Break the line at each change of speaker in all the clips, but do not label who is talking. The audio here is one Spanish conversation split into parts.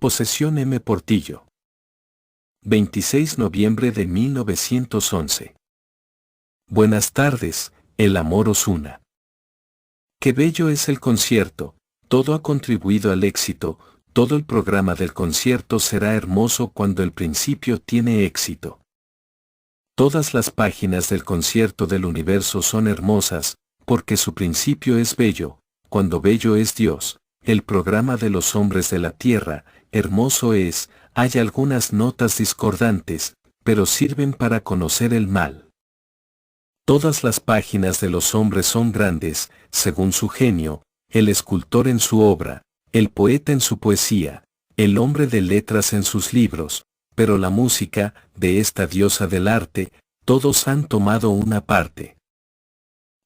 Posesión M. Portillo. 26 de noviembre de 1911. Buenas tardes, el amor os una. Qué bello es el concierto, todo ha contribuido al éxito, todo el programa del concierto será hermoso cuando el principio tiene éxito. Todas las páginas del concierto del universo son hermosas, porque su principio es bello, cuando bello es Dios, el programa de los hombres de la tierra, hermoso es, hay algunas notas discordantes, pero sirven para conocer el mal. Todas las páginas de los hombres son grandes, según su genio, el escultor en su obra, el poeta en su poesía, el hombre de letras en sus libros, pero la música, de esta diosa del arte, todos han tomado una parte.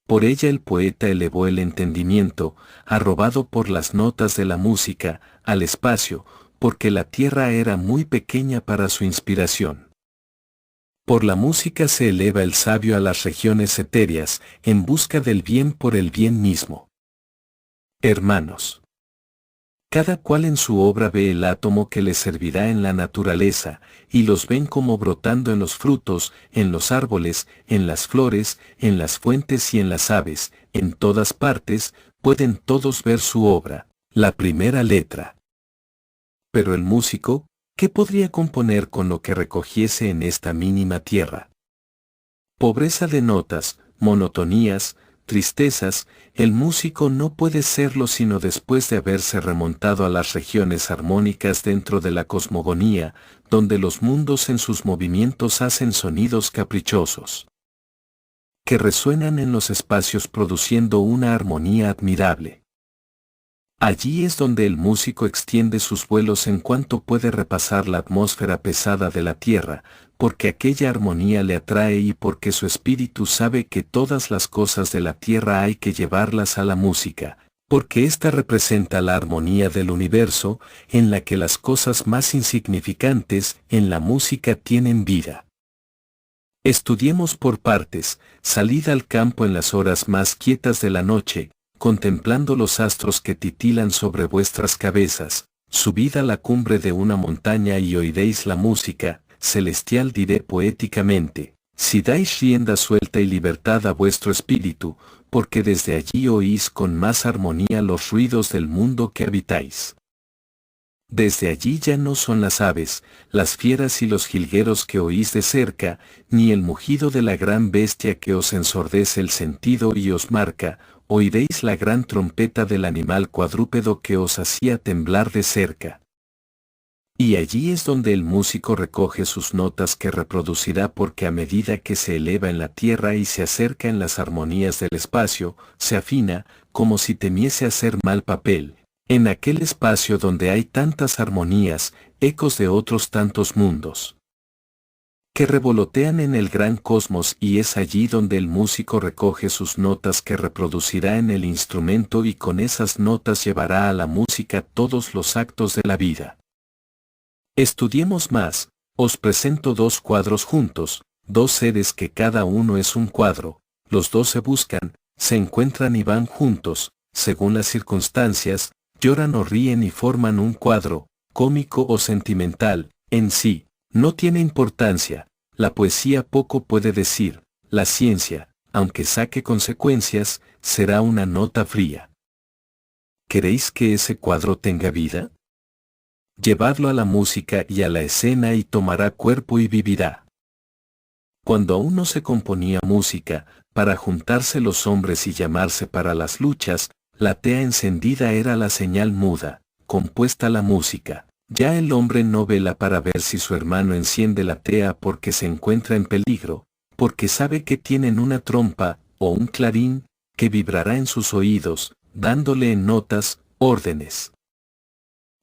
Por ella el poeta elevó el entendimiento, arrobado por las notas de la música, al espacio, porque la tierra era muy pequeña para su inspiración. Por la música se eleva el sabio a las regiones etéreas, en busca del bien por el bien mismo. Hermanos, cada cual en su obra ve el átomo que le servirá en la naturaleza, y los ven como brotando en los frutos, en los árboles, en las flores, en las fuentes y en las aves, en todas partes, pueden todos ver su obra, la primera letra. Pero el músico, ¿qué podría componer con lo que recogiese en esta mínima tierra? Pobreza de notas, monotonías, tristezas, el músico no puede serlo sino después de haberse remontado a las regiones armónicas dentro de la cosmogonía, donde los mundos en sus movimientos hacen sonidos caprichosos, que resuenan en los espacios produciendo una armonía admirable. Allí es donde el músico extiende sus vuelos en cuanto puede repasar la atmósfera pesada de la tierra, porque aquella armonía le atrae y porque su espíritu sabe que todas las cosas de la tierra hay que llevarlas a la música, porque ésta representa la armonía del universo, en la que las cosas más insignificantes en la música tienen vida. Estudiemos por partes, salid al campo en las horas más quietas de la noche, contemplando los astros que titilan sobre vuestras cabezas, subid a la cumbre de una montaña y oiréis la música, celestial diré poéticamente, si dais rienda suelta y libertad a vuestro espíritu, porque desde allí oís con más armonía los ruidos del mundo que habitáis. Desde allí ya no son las aves, las fieras y los jilgueros que oís de cerca, ni el mugido de la gran bestia que os ensordece el sentido y os marca, oiréis la gran trompeta del animal cuadrúpedo que os hacía temblar de cerca. Y allí es donde el músico recoge sus notas que reproducirá porque a medida que se eleva en la tierra y se acerca en las armonías del espacio, se afina, como si temiese hacer mal papel, en aquel espacio donde hay tantas armonías, ecos de otros tantos mundos, que revolotean en el gran cosmos y es allí donde el músico recoge sus notas que reproducirá en el instrumento y con esas notas llevará a la música todos los actos de la vida. Estudiemos más, os presento dos cuadros juntos, dos seres que cada uno es un cuadro, los dos se buscan, se encuentran y van juntos, según las circunstancias, lloran o ríen y forman un cuadro, cómico o sentimental, en sí, no tiene importancia, la poesía poco puede decir, la ciencia, aunque saque consecuencias, será una nota fría. ¿Queréis que ese cuadro tenga vida? Llevadlo a la música y a la escena y tomará cuerpo y vivirá. Cuando aún no se componía música, para juntarse los hombres y llamarse para las luchas, la tea encendida era la señal muda, compuesta la música. Ya el hombre no vela para ver si su hermano enciende la tea porque se encuentra en peligro, porque sabe que tienen una trompa, o un clarín, que vibrará en sus oídos, dándole en notas, órdenes.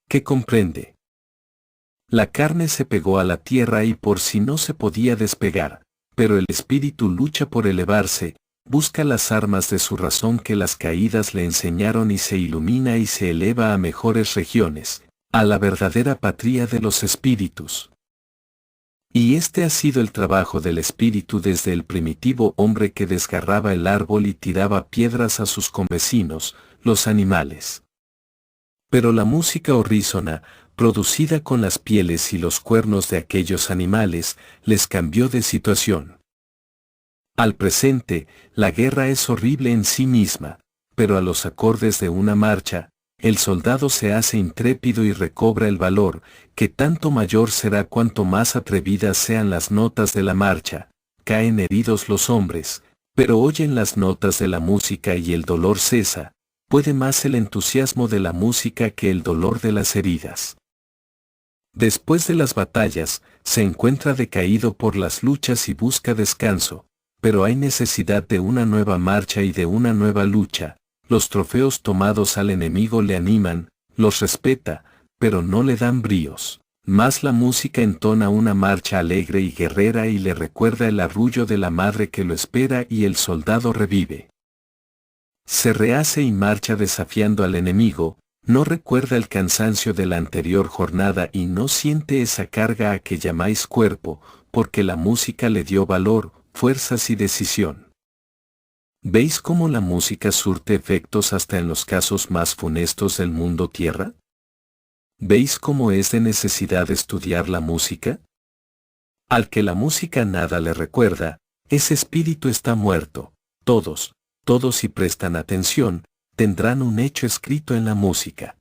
¿Qué comprende? La carne se pegó a la tierra y por si no se podía despegar, pero el espíritu lucha por elevarse, busca las armas de su razón que las caídas le enseñaron y se ilumina y se eleva a mejores regiones, a la verdadera patria de los espíritus. Y este ha sido el trabajo del espíritu desde el primitivo hombre que desgarraba el árbol y tiraba piedras a sus convecinos, los animales. Pero la música horrísona, producida con las pieles y los cuernos de aquellos animales, les cambió de situación. Al presente, la guerra es horrible en sí misma, pero a los acordes de una marcha, el soldado se hace intrépido y recobra el valor, que tanto mayor será cuanto más atrevidas sean las notas de la marcha. Caen heridos los hombres, pero oyen las notas de la música y el dolor cesa. Puede más el entusiasmo de la música que el dolor de las heridas. Después de las batallas, se encuentra decaído por las luchas y busca descanso, pero hay necesidad de una nueva marcha y de una nueva lucha. Los trofeos tomados al enemigo le animan, los respeta, pero no le dan bríos. Mas la música entona una marcha alegre y guerrera y le recuerda el arrullo de la madre que lo espera y el soldado revive. Se rehace y marcha desafiando al enemigo, no recuerda el cansancio de la anterior jornada y no siente esa carga a que llamáis cuerpo, porque la música le dio valor, fuerzas y decisión. ¿Veis cómo la música surte efectos hasta en los casos más funestos del mundo tierra? ¿Veis cómo es de necesidad estudiar la música? Al que la música nada le recuerda, ese espíritu está muerto. Todos si prestan atención, tendrán un hecho escrito en la música.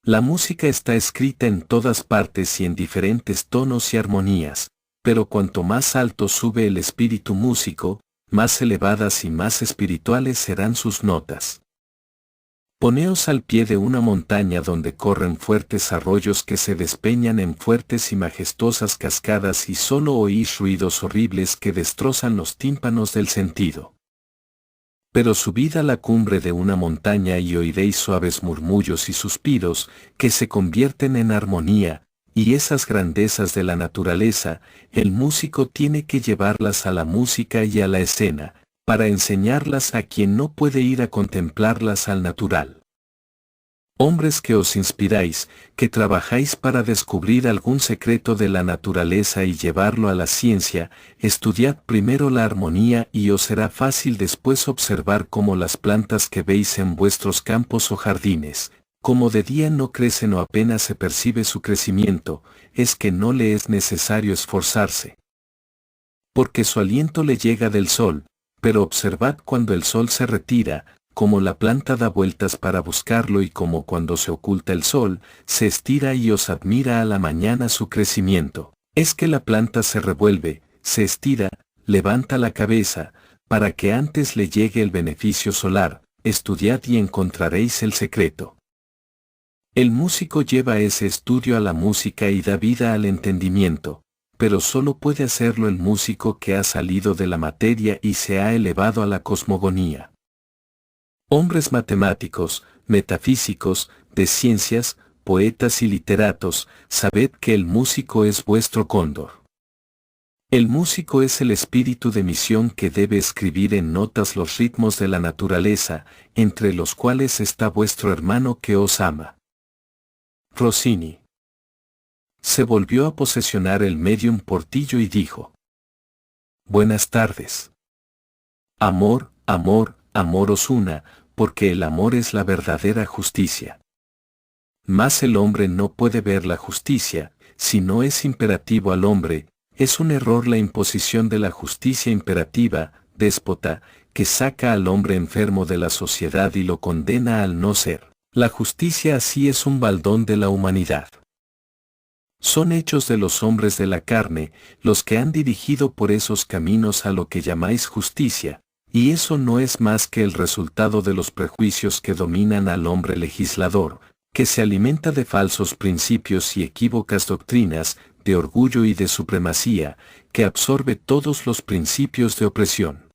La música está escrita en todas partes y en diferentes tonos y armonías, pero cuanto más alto sube el espíritu músico, más elevadas y más espirituales serán sus notas. Poneos al pie de una montaña donde corren fuertes arroyos que se despeñan en fuertes y majestuosas cascadas y solo oís ruidos horribles que destrozan los tímpanos del sentido. Pero subid a la cumbre de una montaña y oiréis suaves murmullos y suspiros que se convierten en armonía, y esas grandezas de la naturaleza, el músico tiene que llevarlas a la música y a la escena, para enseñarlas a quien no puede ir a contemplarlas al natural. Hombres que os inspiráis, que trabajáis para descubrir algún secreto de la naturaleza y llevarlo a la ciencia, estudiad primero la armonía y os será fácil después observar cómo las plantas que veis en vuestros campos o jardines, como de día no crecen o apenas se percibe su crecimiento, es que no le es necesario esforzarse. Porque su aliento le llega del sol, pero observad cuando el sol se retira, como la planta da vueltas para buscarlo y como cuando se oculta el sol, se estira y os admira a la mañana su crecimiento. Es que la planta se revuelve, se estira, levanta la cabeza, para que antes le llegue el beneficio solar. Estudiad y encontraréis el secreto. El músico lleva ese estudio a la música y da vida al entendimiento, pero solo puede hacerlo el músico que ha salido de la materia y se ha elevado a la cosmogonía. Hombres matemáticos, metafísicos, de ciencias, poetas y literatos, sabed que el músico es vuestro cóndor. El músico es el espíritu de misión que debe escribir en notas los ritmos de la naturaleza, entre los cuales está vuestro hermano que os ama. Rossini. Se volvió a posesionar el medium Portillo y dijo: Buenas tardes. Amor, amor, amor os una, porque el amor es la verdadera justicia. Mas el hombre no puede ver la justicia, si no es imperativo al hombre, es un error la imposición de la justicia imperativa, déspota, que saca al hombre enfermo de la sociedad y lo condena al no ser. La justicia así es un baldón de la humanidad. Son hechos de los hombres de la carne, los que han dirigido por esos caminos a lo que llamáis justicia, y eso no es más que el resultado de los prejuicios que dominan al hombre legislador, que se alimenta de falsos principios y equívocas doctrinas, de orgullo y de supremacía, que absorbe todos los principios de opresión.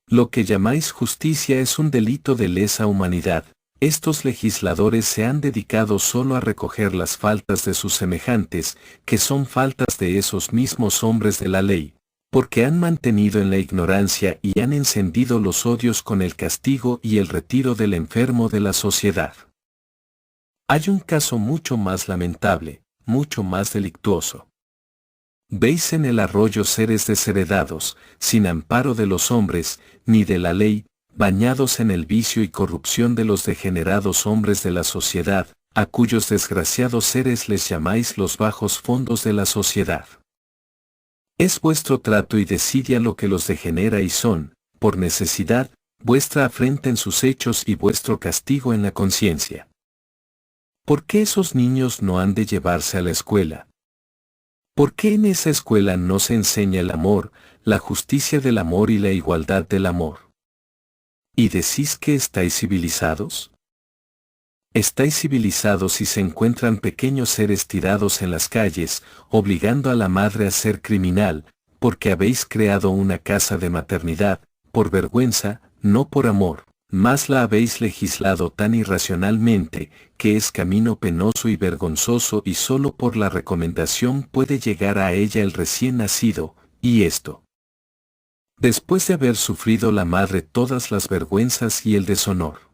Lo que llamáis justicia es un delito de lesa humanidad. Estos legisladores se han dedicado solo a recoger las faltas de sus semejantes, que son faltas de esos mismos hombres de la ley, porque han mantenido en la ignorancia y han encendido los odios con el castigo y el retiro del enfermo de la sociedad. Hay un caso mucho más lamentable, mucho más delictuoso. Veis en el arroyo seres desheredados, sin amparo de los hombres, ni de la ley, bañados en el vicio y corrupción de los degenerados hombres de la sociedad, a cuyos desgraciados seres les llamáis los bajos fondos de la sociedad. Es vuestro trato y desidia lo que los degenera y son, por necesidad, vuestra afrenta en sus hechos y vuestro castigo en la conciencia. ¿Por qué esos niños no han de llevarse a la escuela? ¿Por qué en esa escuela no se enseña el amor, la justicia del amor y la igualdad del amor? ¿Y decís que estáis civilizados? Estáis civilizados si se encuentran pequeños seres tirados en las calles, obligando a la madre a ser criminal, porque habéis creado una casa de maternidad, por vergüenza, no por amor, mas la habéis legislado tan irracionalmente, que es camino penoso y vergonzoso y solo por la recomendación puede llegar a ella el recién nacido, y esto después de haber sufrido la madre todas las vergüenzas y el deshonor.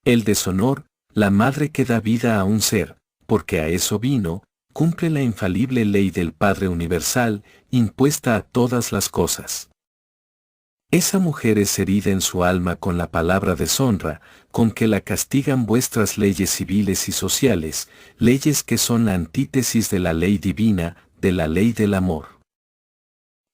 El deshonor, la madre que da vida a un ser, porque a eso vino, cumple la infalible ley del Padre Universal, impuesta a todas las cosas. Esa mujer es herida en su alma con la palabra deshonra, con que la castigan vuestras leyes civiles y sociales, leyes que son la antítesis de la ley divina, de la ley del amor.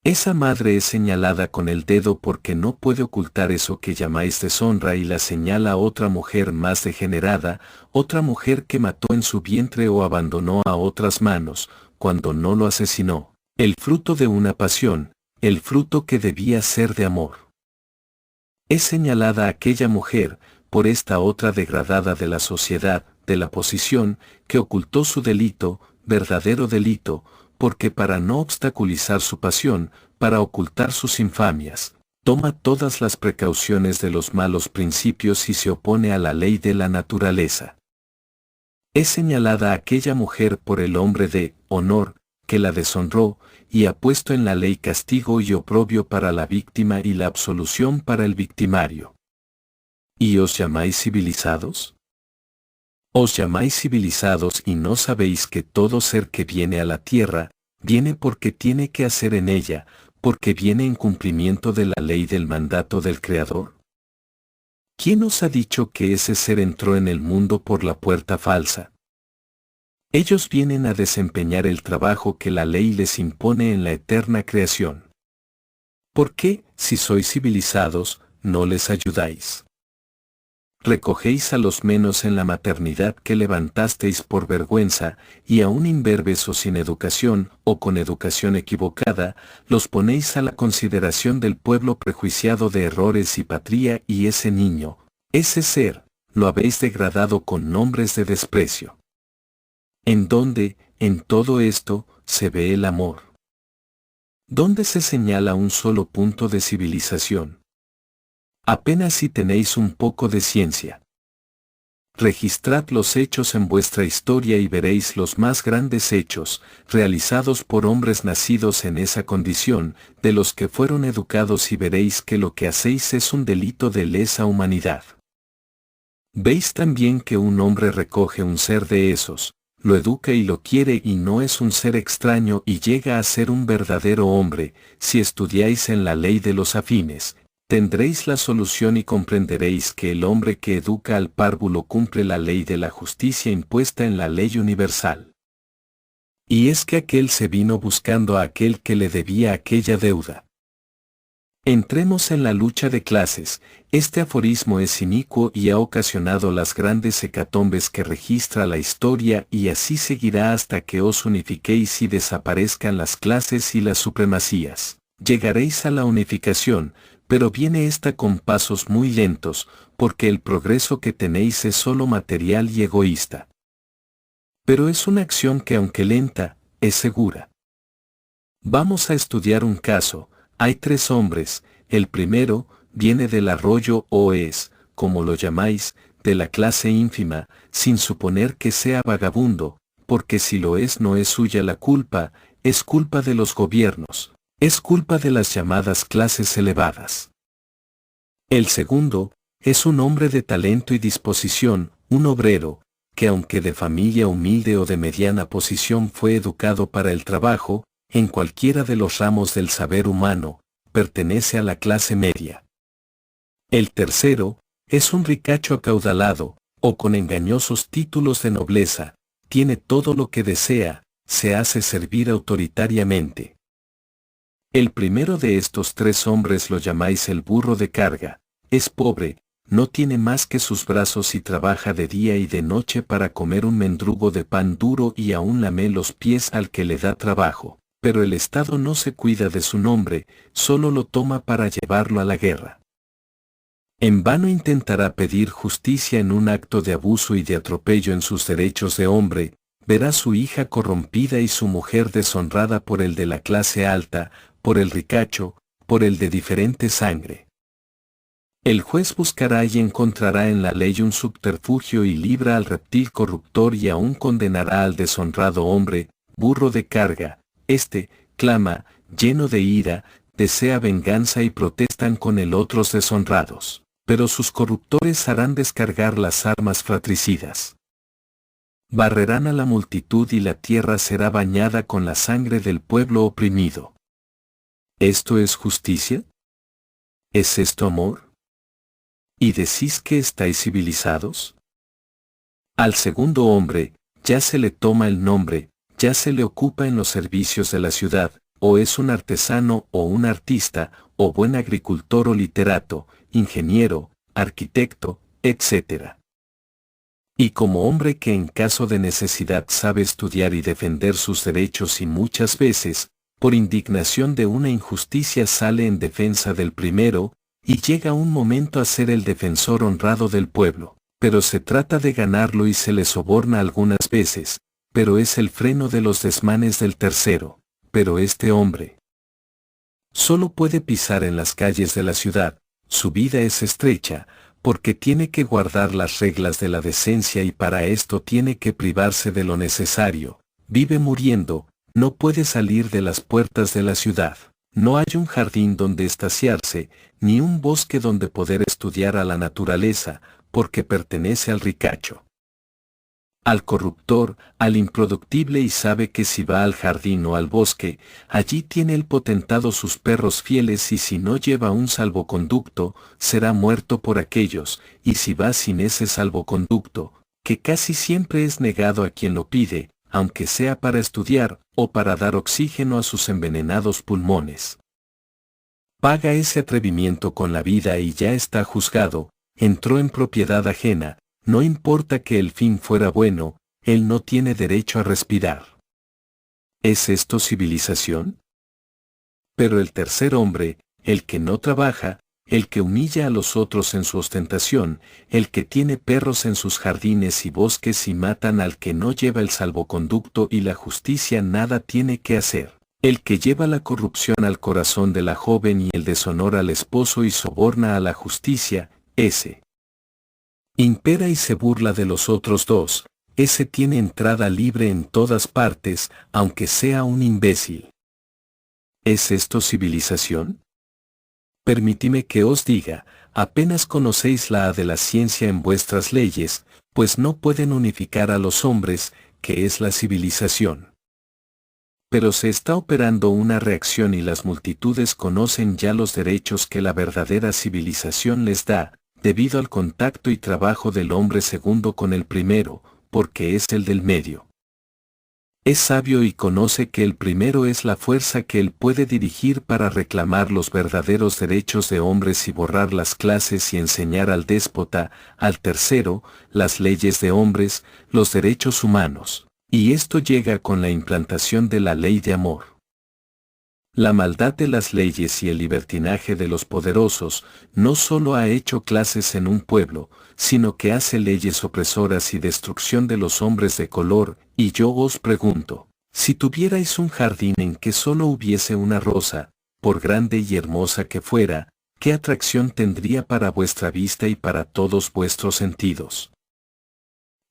Esa madre es señalada con el dedo porque no puede ocultar eso que llamáis deshonra y la señala otra mujer más degenerada, otra mujer que mató en su vientre o abandonó a otras manos, cuando no lo asesinó, el fruto de una pasión, el fruto que debía ser de amor. Es señalada aquella mujer, por esta otra degradada de la sociedad, de la posición, que ocultó su delito, verdadero delito, porque para no obstaculizar su pasión, para ocultar sus infamias, toma todas las precauciones de los malos principios y se opone a la ley de la naturaleza. Es señalada aquella mujer por el hombre de honor, que la deshonró, y ha puesto en la ley castigo y oprobio para la víctima y la absolución para el victimario. ¿Y os llamáis civilizados? Os llamáis civilizados y no sabéis que todo ser que viene a la tierra, viene porque tiene que hacer en ella, porque viene en cumplimiento de la ley del mandato del Creador. ¿Quién os ha dicho que ese ser entró en el mundo por la puerta falsa? Ellos vienen a desempeñar el trabajo que la ley les impone en la eterna creación. ¿Por qué, si sois civilizados, no les ayudáis? Recogéis a los menos en la maternidad que levantasteis por vergüenza, y aún imberbes o sin educación, o con educación equivocada, los ponéis a la consideración del pueblo prejuiciado de errores y patria, y ese niño, ese ser, lo habéis degradado con nombres de desprecio. ¿En dónde, en todo esto, se ve el amor? ¿Dónde se señala un solo punto de civilización? Apenas si tenéis un poco de ciencia. Registrad los hechos en vuestra historia y veréis los más grandes hechos, realizados por hombres nacidos en esa condición, de los que fueron educados, y veréis que lo que hacéis es un delito de lesa humanidad. Veis también que un hombre recoge un ser de esos, lo educa y lo quiere y no es un ser extraño y llega a ser un verdadero hombre. Si estudiáis en la ley de los afines, tendréis la solución y comprenderéis que el hombre que educa al párvulo cumple la ley de la justicia impuesta en la ley universal. Y es que aquel se vino buscando a aquel que le debía aquella deuda. Entremos en la lucha de clases. Este aforismo es inicuo y ha ocasionado las grandes hecatombes que registra la historia, y así seguirá hasta que os unifiquéis y desaparezcan las clases y las supremacías. Llegaréis a la unificación, pero viene esta con pasos muy lentos, porque el progreso que tenéis es solo material y egoísta. Pero es una acción que, aunque lenta, es segura. Vamos a estudiar un caso. Hay 3 hombres, el primero, viene del arroyo o es, como lo llamáis, de la clase ínfima, sin suponer que sea vagabundo, porque si lo es no es suya la culpa, es culpa de los gobiernos, es culpa de las llamadas clases elevadas. El segundo, es un hombre de talento y disposición, un obrero, que aunque de familia humilde o de mediana posición fue educado para el trabajo, en cualquiera de los ramos del saber humano, pertenece a la clase media. El tercero, es un ricacho acaudalado, o con engañosos títulos de nobleza, tiene todo lo que desea, se hace servir autoritariamente. El primero de estos tres hombres lo llamáis el burro de carga, es pobre, no tiene más que sus brazos y trabaja de día y de noche para comer un mendrugo de pan duro y aún lame los pies al que le da trabajo, pero el Estado no se cuida de su nombre, solo lo toma para llevarlo a la guerra. En vano intentará pedir justicia en un acto de abuso y de atropello en sus derechos de hombre, verá su hija corrompida y su mujer deshonrada por el de la clase alta, por el ricacho, por el de diferente sangre. El juez buscará y encontrará en la ley un subterfugio y libra al reptil corruptor y aún condenará al deshonrado hombre, burro de carga. Este, clama, lleno de ira, desea venganza y protestan con él otros deshonrados, pero sus corruptores harán descargar las armas fratricidas. Barrerán a la multitud y la tierra será bañada con la sangre del pueblo oprimido. ¿Esto es justicia? ¿Es esto amor? ¿Y decís que estáis civilizados? Al segundo hombre, ya se le toma el nombre, ya se le ocupa en los servicios de la ciudad, o es un artesano o un artista, o buen agricultor o literato, ingeniero, arquitecto, etc. Y como hombre que en caso de necesidad sabe estudiar y defender sus derechos y muchas veces, por indignación de una injusticia sale en defensa del primero, y llega un momento a ser el defensor honrado del pueblo, pero se trata de ganarlo y se le soborna algunas veces, pero es el freno de los desmanes del tercero, pero este hombre solo puede pisar en las calles de la ciudad, su vida es estrecha, porque tiene que guardar las reglas de la decencia y para esto tiene que privarse de lo necesario, vive muriendo, no puede salir de las puertas de la ciudad, no hay un jardín donde estaciarse, ni un bosque donde poder estudiar a la naturaleza, porque pertenece al ricacho, al corruptor, al improductible y sabe que si va al jardín o al bosque, allí tiene el potentado sus perros fieles y si no lleva un salvoconducto, será muerto por aquellos, y si va sin ese salvoconducto, que casi siempre es negado a quien lo pide, aunque sea para estudiar o para dar oxígeno a sus envenenados pulmones. Paga ese atrevimiento con la vida y ya está juzgado, entró en propiedad ajena, no importa que el fin fuera bueno, él no tiene derecho a respirar. ¿Es esto civilización? Pero el tercer hombre, el que no trabaja, el que humilla a los otros en su ostentación, el que tiene perros en sus jardines y bosques y matan al que no lleva el salvoconducto y la justicia nada tiene que hacer, el que lleva la corrupción al corazón de la joven y el deshonor al esposo y soborna a la justicia, ese impera y se burla de los otros dos, ese tiene entrada libre en todas partes, aunque sea un imbécil. ¿Es esto civilización? Permitidme que os diga, apenas conocéis la de la ciencia en vuestras leyes, pues no pueden unificar a los hombres, que es la civilización. Pero se está operando una reacción y las multitudes conocen ya los derechos que la verdadera civilización les da, debido al contacto y trabajo del hombre segundo con el primero, porque es el del medio. Es sabio y conoce que el primero es la fuerza que él puede dirigir para reclamar los verdaderos derechos de hombres y borrar las clases y enseñar al déspota, al tercero, las leyes de hombres, los derechos humanos, y esto llega con la implantación de la ley de amor. La maldad de las leyes y el libertinaje de los poderosos no solo ha hecho clases en un pueblo, sino que hace leyes opresoras y destrucción de los hombres de color, y yo os pregunto, si tuvierais un jardín en que solo hubiese una rosa, por grande y hermosa que fuera, ¿qué atracción tendría para vuestra vista y para todos vuestros sentidos?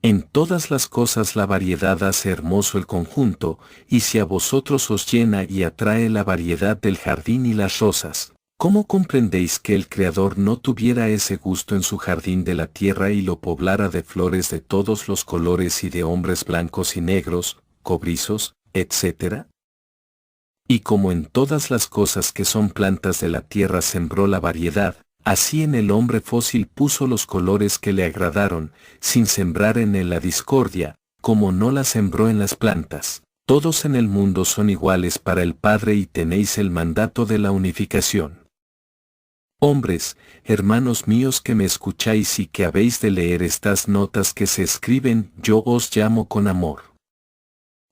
En todas las cosas la variedad hace hermoso el conjunto, y si a vosotros os llena y atrae la variedad del jardín y las rosas, ¿cómo comprendéis que el Creador no tuviera ese gusto en su jardín de la tierra y lo poblara de flores de todos los colores y de hombres blancos y negros, cobrizos, etc.? Y como en todas las cosas que son plantas de la tierra sembró la variedad, así en el hombre fósil puso los colores que le agradaron, sin sembrar en él la discordia, como no la sembró en las plantas. Todos en el mundo son iguales para el Padre y tenéis el mandato de la unificación. Hombres, hermanos míos que me escucháis y que habéis de leer estas notas que se escriben, yo os llamo con amor.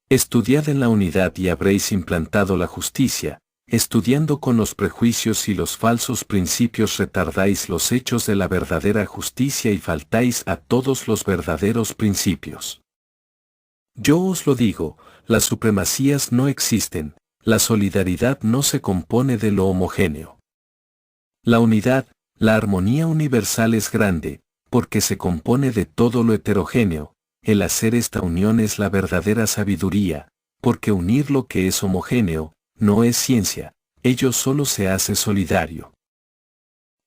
Estudiad en la unidad y habréis implantado la justicia, estudiando con los prejuicios y los falsos principios retardáis los hechos de la verdadera justicia y faltáis a todos los verdaderos principios. Yo os lo digo, las supremacías no existen, la solidaridad no se compone de lo homogéneo. La unidad, la armonía universal es grande, porque se compone de todo lo heterogéneo, el hacer esta unión es la verdadera sabiduría, porque unir lo que es homogéneo, no es ciencia, ello solo se hace solidario.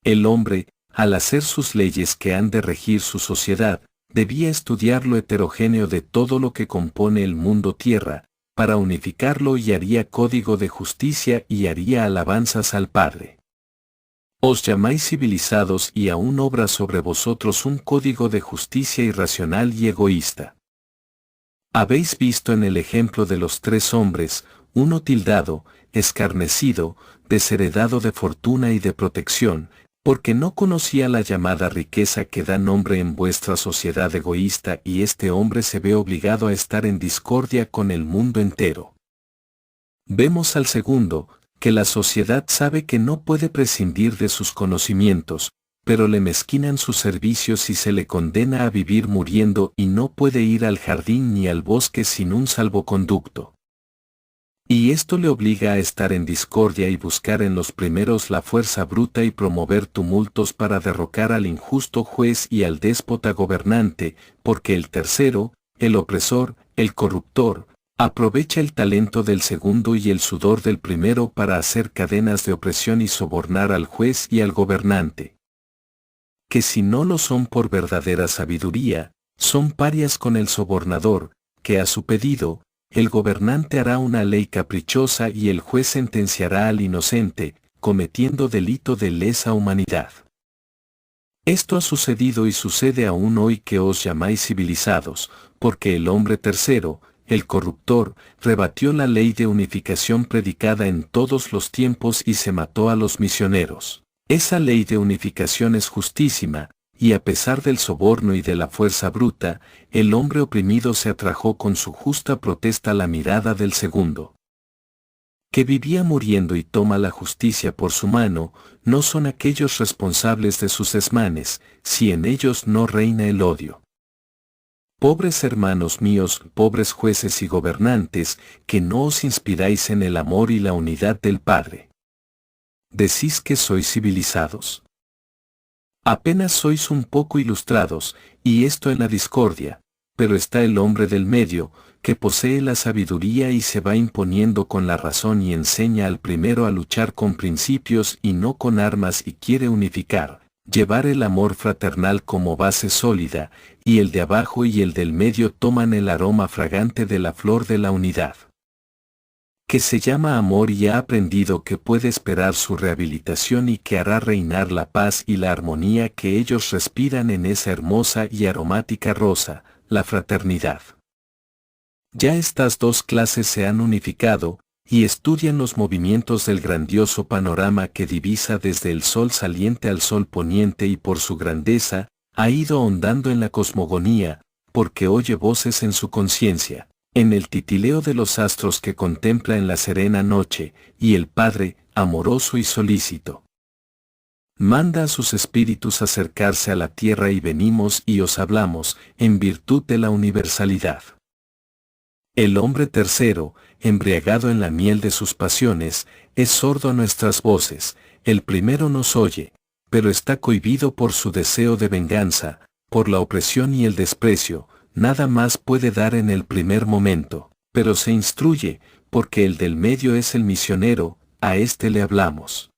El hombre, al hacer sus leyes que han de regir su sociedad, debía estudiar lo heterogéneo de todo lo que compone el mundo tierra, para unificarlo y haría código de justicia y haría alabanzas al Padre. Os llamáis civilizados y aún obra sobre vosotros un código de justicia irracional y egoísta. Habéis visto en el ejemplo de los tres hombres, uno tildado, escarnecido, desheredado de fortuna y de protección, porque no conocía la llamada riqueza que da nombre en vuestra sociedad egoísta y este hombre se ve obligado a estar en discordia con el mundo entero. Vemos al segundo, que la sociedad sabe que no puede prescindir de sus conocimientos, pero le mezquinan sus servicios y se le condena a vivir muriendo y no puede ir al jardín ni al bosque sin un salvoconducto. Y esto le obliga a estar en discordia y buscar en los primeros la fuerza bruta y promover tumultos para derrocar al injusto juez y al déspota gobernante, porque el tercero, el opresor, el corruptor, aprovecha el talento del segundo y el sudor del primero para hacer cadenas de opresión y sobornar al juez y al gobernante. Que si no lo son por verdadera sabiduría, son parias con el sobornador, que a su pedido, el gobernante hará una ley caprichosa y el juez sentenciará al inocente, cometiendo delito de lesa humanidad. Esto ha sucedido y sucede aún hoy que os llamáis civilizados, porque el hombre tercero, el corruptor, rebatió la ley de unificación predicada en todos los tiempos y se mató a los misioneros. Esa ley de unificación es justísima, y a pesar del soborno y de la fuerza bruta, el hombre oprimido se atrajo con su justa protesta la mirada del segundo. Que vivía muriendo y toma la justicia por su mano, no son aquellos responsables de sus desmanes, si en ellos no reina el odio. Pobres hermanos míos, pobres jueces y gobernantes, que no os inspiráis en el amor y la unidad del Padre. ¿Decís que sois civilizados? Apenas sois un poco ilustrados, y esto en la discordia, pero está el hombre del medio, que posee la sabiduría y se va imponiendo con la razón y enseña al primero a luchar con principios y no con armas y quiere unificar, llevar el amor fraternal como base sólida, y el de abajo y el del medio toman el aroma fragante de la flor de la unidad. Que se llama amor y ha aprendido que puede esperar su rehabilitación y que hará reinar la paz y la armonía que ellos respiran en esa hermosa y aromática rosa, la fraternidad. Ya estas dos clases se han unificado, y estudian los movimientos del grandioso panorama que divisa desde el sol saliente al sol poniente y por su grandeza, ha ido ahondando en la cosmogonía, porque oye voces en su conciencia, en el titileo de los astros que contempla en la serena noche, y el Padre, amoroso y solícito, manda a sus espíritus acercarse a la tierra y venimos y os hablamos, en virtud de la universalidad. El hombre tercero, embriagado en la miel de sus pasiones, es sordo a nuestras voces, el primero nos oye, pero está cohibido por su deseo de venganza, por la opresión y el desprecio, nada más puede dar en el primer momento, pero se instruye, porque el del medio es el misionero, a éste le hablamos.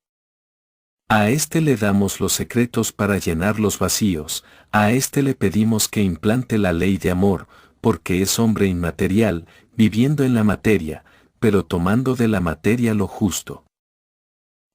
A éste le damos los secretos para llenar los vacíos, a éste le pedimos que implante la ley de amor, porque es hombre inmaterial, viviendo en la materia, pero tomando de la materia lo justo.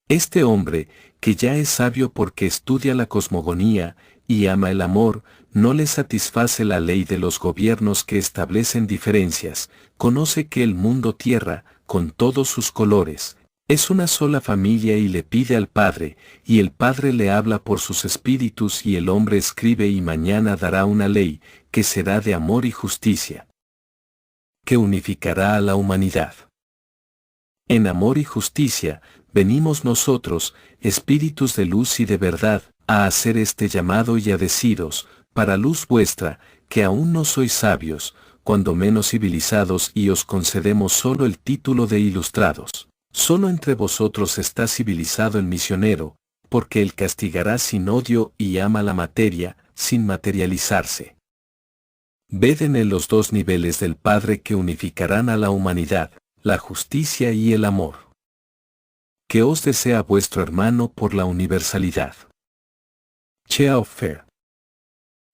Este hombre, que ya es sabio porque estudia la cosmogonía y ama el amor, no le satisface la ley de los gobiernos que establecen diferencias, conoce que el mundo tierra, con todos sus colores, es una sola familia y le pide al Padre, y el Padre le habla por sus espíritus y el hombre escribe y mañana dará una ley, que será de amor y justicia, que unificará a la humanidad. En amor y justicia, venimos nosotros, espíritus de luz y de verdad, a hacer este llamado y a deciros, para luz vuestra, que aún no sois sabios, cuando menos civilizados y os concedemos solo el título de ilustrados. Solo entre vosotros está civilizado el misionero, porque él castigará sin odio y ama la materia, sin materializarse. Ved en él los dos niveles del Padre que unificarán a la humanidad, la justicia y el amor. Que os desea vuestro hermano por la universalidad. Cheofer.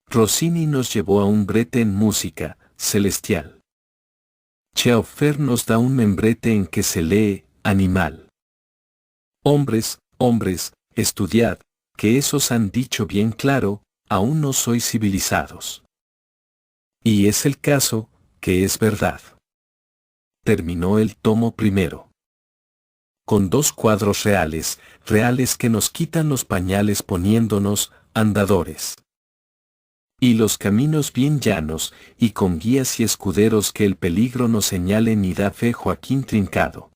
Rossini nos llevó a un brete en música celestial. Cheofer nos da un membrete en que se lee animal. Hombres, hombres, estudiad, que esos han dicho bien claro, aún no sois civilizados. Y es el caso, que es verdad. Terminó el tomo primero. Con 2 cuadros reales, reales que nos quitan los pañales poniéndonos andadores. Y los caminos bien llanos, y con guías y escuderos que el peligro nos señalen y da fe Joaquín Trincado.